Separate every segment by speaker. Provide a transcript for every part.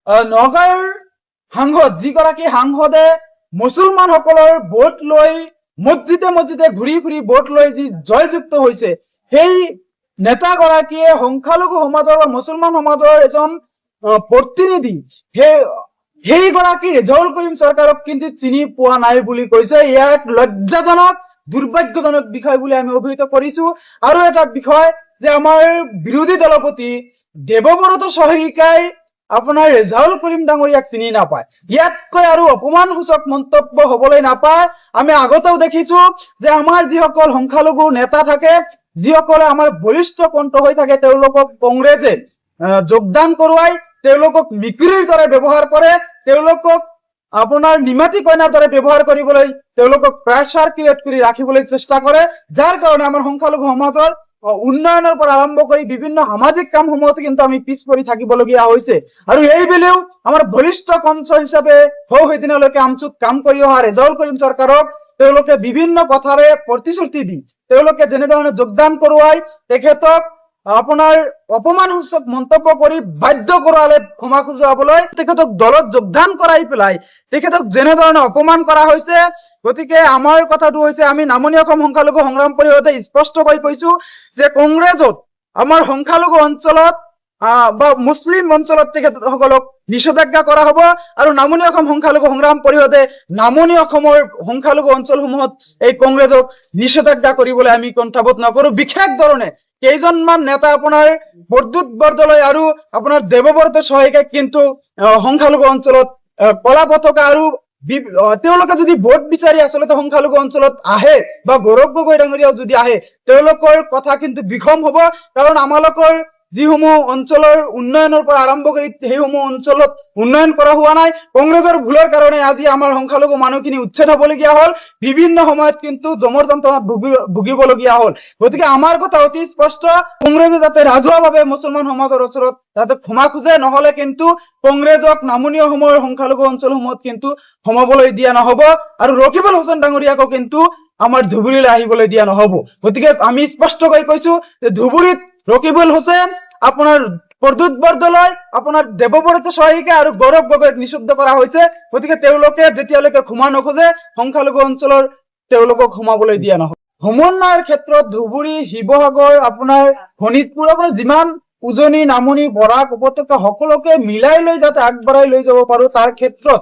Speaker 1: নগাঁৱৰ সাংসদ যিগৰাকী সাংসদে মুছলমানসকলৰ ভোট লৈ মছজিদে ঘূৰি ফুৰি ভোট লৈ যি জয়যুক্ত হৈছে, সেই নেতাগৰাকীয়ে সংখ্যালঘু সমাজৰ বা মুছলমান সমাজৰ এজন প্ৰতিনিধি, সেইগৰাকী ৰেজাউল কৰিম চৰকাৰক কিন্তু চিনি পোৱা নাই বুলি কৈছে। ইয়াক লজ্জাজনক দুৰ্ভাগ্যজনক বিষয় বুলি আমি অভিহিত কৰিছো। আৰু এটা বিষয় যে আমাৰ বিৰোধী দলপতি দেৱব্ৰত শইকীয়াই আপোনাৰ ৰেজাউল কৰিম ডাঙৰীয়াক চিনি নাপায়। ইয়াতকৈ আৰু অপমানসূচক মন্তব্য হবলৈ নাপায়। আমি আগতেও দেখিছো যে আমাৰ যিসকল সংখ্যালঘু নেতা থাকে, যিসকলে আমাৰ বলিষ্ঠ কণ্ঠ হৈ থাকে, তেওঁলোকক কংগ্ৰেছে যোগদান কৰোৱাই তেওঁলোকক মিকিৰিৰ দৰে ব্যৱহাৰ কৰে, তেওঁলোকক আপোনাৰ নিমাতী কইনাৰ দৰে ব্যৱহাৰ কৰিবলৈ তেওঁলোকক প্ৰেছাৰ ক্ৰিয়েট কৰি ৰাখিবলৈ চেষ্টা কৰে, যাৰ কাৰণে আমাৰ সংখ্যালঘু সমাজৰ উন্নয়নৰ পৰা আৰম্ভ কৰি বিভিন্ন সামাজিক কামসমূহত কিন্তু আমি পিছ পৰি থাকিবলগীয়া হৈছে। আৰু এইবেলেও আমাৰ বলিষ্ঠ কণ্ঠ হিচাপে সেইদিনলৈকে আমচুত কাম কৰি অহা ৰেজাউল কৰিম চৰকাৰক তেওঁলোকে বিভিন্ন কথাৰে প্ৰতিশ্ৰুতি দি তেওঁলোকে যেনেধৰণে যোগদান কৰোৱাই তেখেতক আপোনাৰ অপমানসূচক মন্তব্য কৰি বাধ্য কৰালে ক্ষমা খুজুৱাবলৈ, তেখেতক দলত যোগদান কৰাই পেলাই তেখেতক যেনেধৰণে অপমান কৰা হৈছে। গতিকে আমাৰ কথাটো হৈছে, আমি নামনি অসম সংখ্যালঘু সংগ্ৰাম পৰিষদে স্পষ্টকৈ কৈছো যে কংগ্ৰেছত আমাৰ সংখ্যালঘু অঞ্চলত বা মুছলিম অঞ্চলত তেখেতসকলক নিষেধাজ্ঞা কৰা হব। আৰু নামনি অসম সংখ্যালঘু সংগ্ৰাম পৰিষদে নামনি অসমৰ সংখ্যালঘু অঞ্চলসমূহত এই কংগ্ৰেছক নিষেধাজ্ঞা কৰিবলৈ আমি কণ্ঠাবোধ নকৰো। বিশেষ ধৰণে কেইজনমান নেতা আপোনাৰ বৰদুত বৰদলৈ আৰু আপোনাৰ দেৱব্ৰত শইকীয়াই কিন্তু সংখ্যালঘু অঞ্চলত কলা পতাকা আৰু তেওঁলোকে যদি ভোট বিচাৰি আচলতে সংখ্যালঘু অঞ্চলত আহে বা গৌৰৱ গগৈ ডাঙৰীয়াও যদি আহে, তেওঁলোকৰ কথা কিন্তু বিষম হব। কাৰণ আমালোকৰ যিসমূহ অঞ্চলৰ উন্নয়নৰ পৰা আৰম্ভ কৰি সেইসমূহ অঞ্চলত উন্নয়ন কৰা হোৱা নাই। কংগ্ৰেছৰ ভুলৰ কাৰণে আজি আমাৰ সংখ্যালঘু মানুহখিনি উচ্ছেদ হবলগীয়া হল, বিভিন্ন সময়ত কিন্তু জমৰ যন্ত্ৰণাত ভুগিবলগীয়া হল। গতিকে আমাৰ কথা অতি স্পষ্ট, কংগ্ৰেছে যাতে ৰাজহুৱাভাৱে মুছলমান সমাজৰ ওচৰত যাতে ক্ষমা খোজে, নহলে কিন্তু কংগ্ৰেছক নামনি অসমৰ সংখ্যালঘু অঞ্চলসমূহত কিন্তু সোমাবলৈ দিয়া নহব। আৰু ৰকিবুল হুছেইন ডাঙৰীয়াকো কিন্তু আমাৰ ধুবুৰীলৈ আহিবলৈ দিয়া নহব। গতিকে আমি স্পষ্টকৈ কৈছো যে ধুবুৰীত ৰকিবুল হুছেইন, আপোনাৰ বৰদুত বৰদলৈ, আপোনাৰ দেৱব্ৰত শইকীয়া আৰু গৌৰৱ গগৈক নিষিদ্ধ কৰা হৈছে। গতিকে তেওঁলোকে যেতিয়ালৈকে ক্ষমা নোখোজে সংখ্যালঘু অঞ্চলৰ তেওঁলোকক সোমাবলৈ দিয়া নহব। সমন্বয়ৰ ক্ষেত্ৰত ধুবুৰী, শিৱসাগৰ, আপোনাৰ শোণিতপুৰ, আপোনাৰ যিমান উজনি, নামনি, বৰাক উপত্যকা সকলোকে মিলাই লৈ যাতে আগবঢ়াই লৈ যাব পাৰো, তাৰ ক্ষেত্ৰত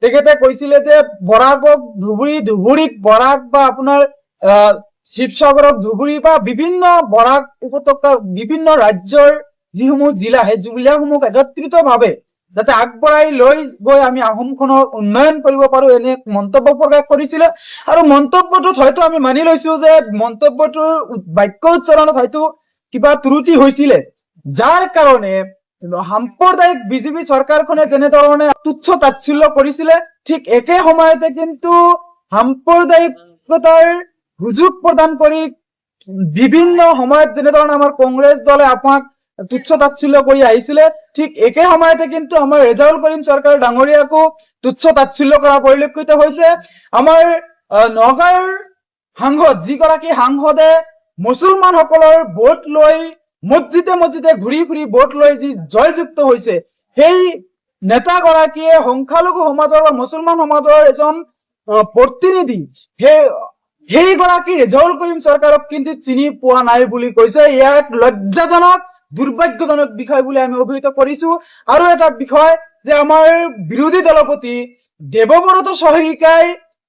Speaker 1: তেখেতে কৈছিলে যে বৰাকক ধুবুৰী, ধুবুৰীক বৰাক বা আপোনাৰ শিৱসাগৰক ধুবুৰী বা বিভিন্ন বৰাক উপত্যকা বিভিন্ন ৰাজ্যৰ যিসমূহ জিলা, সেই জিলাসমূহ একত্ৰিত ভাৱে যাতে আগবঢ়াই লৈ গৈ আমি অসমখনৰ উন্নয়ন কৰিব পাৰো, এনে মন্তব্য প্ৰকাশ কৰিছিলে। আৰু মন্তব্যটোত হয়তো আমি মানি লৈছো যে মন্তব্যটোৰ বাক্য উচ্চাৰণত হয়তো কিবা ত্ৰুটি হৈছিলে, যাৰ কাৰণে সাম্প্ৰদায়িক বিজেপি চৰকাৰখনে যেনেধৰণে তুচ্ছ তাচ্ছিল্য কৰিছিলে, ঠিক একে সময়তে কিন্তু সাম্প্ৰদায়িকতাৰ সুযোগ প্ৰদান কৰি বিভিন্ন সময়ত যেনেধৰণে আমাৰ কংগ্ৰেছ দলে আপোনাক তুচ্ছ তাচ্ছিল্য কৰি আহিছিলে, ঠিক একে সময়তে কিন্তু আমাৰ ৰেজাউল কৰিম চৰকাৰ ডাঙৰীয়াকো তুচ্ছ তাচ্ছিল্য কৰা পৰিলক্ষিত হৈছে। আমাৰ নগাঁৱৰ সাংসদ যিগৰাকী সাংসদে মুছলমানসকলৰ ভোট লৈ মছজিদে ঘূৰি ফুৰি ভোট লৈ যি জয়যুক্ত হৈছে, সেই নেতাগৰাকীয়ে সংখ্যালঘু সমাজৰ বা মুছলমান সমাজৰ এজন প্ৰতিনিধি, সেইগৰাকী ৰেজাউল কৰিম চৰকাৰক কিন্তু চিনি পোৱা নাই বুলি কৈছে। ইয়াক লজ্জাজনক দুৰ্ভাগ্যজনক বিষয় বুলি আমি অভিহিত কৰিছো। আৰু এটা বিষয় যে আমাৰ বিৰোধী দলপতি দেৱব্ৰত শইকীয়াই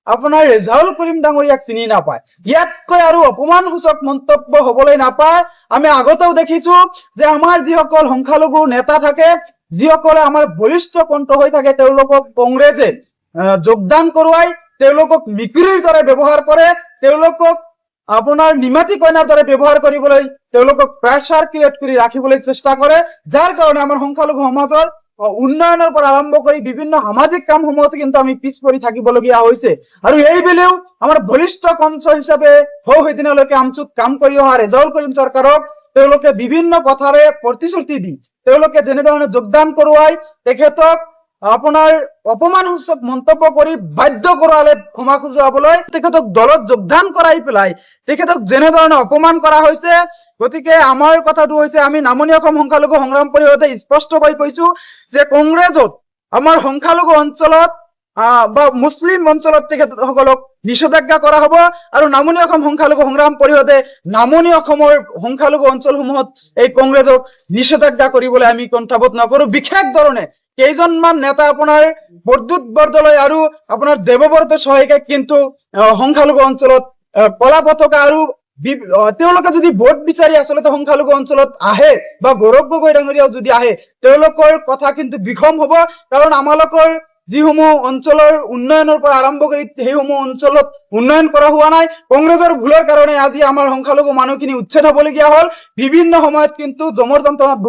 Speaker 1: আপোনাৰ ৰেজাউল কৰিম ডাঙৰীয়াক চিনি নাপায়। ইয়াতকৈ আৰু অপমানসূচক মন্তব্য হবলৈ নাপায়। আমি আগতেও দেখিছো যে আমাৰ যিসকল সংখ্যালঘু নেতা থাকে, যিসকলে আমাৰ বলিষ্ঠ কণ্ঠ হৈ থাকে, তেওঁলোকক কংগ্ৰেছে যোগদান কৰোৱাই তেওঁলোকক মিকিৰিৰ দৰে ব্যৱহাৰ কৰে, তেওঁলোকক আপোনাৰ নিমাতী কইনাৰ দৰে ব্যৱহাৰ কৰিবলৈ তেওঁলোকক প্ৰেছাৰ ক্ৰিয়েট কৰি ৰাখিবলৈ চেষ্টা কৰে, যাৰ কাৰণে আমাৰ সংখ্যালঘু সমাজৰ উন্নয়নৰ পৰা আৰম্ভ কৰি বিভিন্ন সামাজিক কামসমূহত কিন্তু আমি পিছ পৰি থাকিবলগীয়া হৈছে। আৰু এইবেলেও আমাৰ বলিষ্ঠ কণ্ঠ হিচাপে সেইদিনলৈকে আমচুত কাম কৰি অহা ৰেজাউল কৰিম চৰকাৰক তেওঁলোকে বিভিন্ন কথাৰে প্ৰতিশ্ৰুতি দি তেওঁলোকে যেনেধৰণে যোগদান কৰোৱাই তেখেতক আপোনাৰ অপমানসূচক মন্তব্য কৰি বাধ্য কৰালে ক্ষমা খুজুৱাবলৈ, তেখেতক দলত যোগদান কৰাই পেলাই তেখেতক যেনেধৰণে অপমান কৰা হৈছে, গতিকে আমাৰ কথাটো হৈছে আমি নামনি অসম সংখ্যালঘু সংগ্ৰাম পৰিষদে স্পষ্টকৈ কৈছো যে কংগ্ৰেছত আমাৰ সংখ্যালঘু অঞ্চলত বা মুছলিম অঞ্চলত তেখেতসকলক নিষেধাজ্ঞা কৰা হ'ব আৰু নামনি অসম সংখ্যালঘু সংগ্ৰাম পৰিষদে নামনি অসমৰ সংখ্যালঘু অঞ্চলসমূহত এই কংগ্ৰেছক নিষেধাজ্ঞা কৰিবলৈ আমি কণ্ঠাবোধ নকৰো। বিশেষ ধৰণে কেইজনমান নেতা আপোনাৰ বৰদুত বৰদলৈ আৰু আপোনাৰ দেৱব্ৰত শইকীয়াই কিন্তু সংখ্যালঘু অঞ্চলত কলা পতাকা আৰু তেওঁলোকে যদি ভোট বিচাৰি আচলতে সংখ্যালঘু অঞ্চলত আহে বা গৌৰৱ গগৈ ডাঙৰীয়াও যদি আহে তেওঁলোকৰ কথা কিন্তু বিষম হ'ব, কাৰণ আমালোকৰ যিসমূহ অঞ্চলৰ উন্নয়নৰ পৰা আৰম্ভ কৰি সেইসমূহ অঞ্চলত উন্নয়ন কৰা হোৱা নাই। কংগ্ৰেছৰ ভুলৰ কাৰণে আজি আমাৰ সংখ্যালঘু মানুহখিনি উচ্ছেদ হবলগীয়া হ'ল, বিভিন্ন সময়ত কিন্তু জমৰ যন্ত্ৰণাত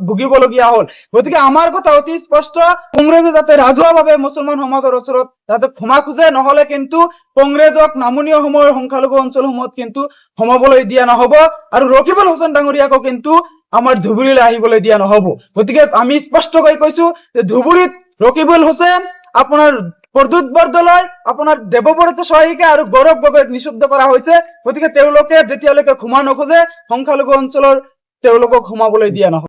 Speaker 1: ভুগিবলগীয়া হ'ল। গতিকে আমাৰ কথা অতি স্পষ্ট, কংগ্ৰেছে যাতে ৰাজহুৱাভাৱে মুছলমান সমাজৰ ওচৰত যাতে ক্ষমা খোজে, নহলে কিন্তু কংগ্ৰেছক নামনি অসমৰ সংখ্যালঘু অঞ্চলসমূহত কিন্তু সোমাবলৈ দিয়া নহব আৰু ৰকিবুল হুছেইন ডাঙৰীয়াকো কিন্তু আমাৰ ধুবুৰীলৈ আহিবলৈ দিয়া নহব। গতিকে আমি স্পষ্টকৈ কৈছো যে ধুবুৰীত ৰকিবুল হুছেইন, আপোনাৰ বৰদুত বৰদলৈ, আপোনাৰ দেৱব্ৰত শইকীয়া আৰু গৌৰৱ গগৈক নিষিদ্ধ কৰা হৈছে। গতিকে তেওঁলোকে যেতিয়ালৈকে ক্ষমা নোখোজে সংখ্যালঘু অঞ্চলৰ তেওঁলোকক সোমাবলৈ দিয়া নহব।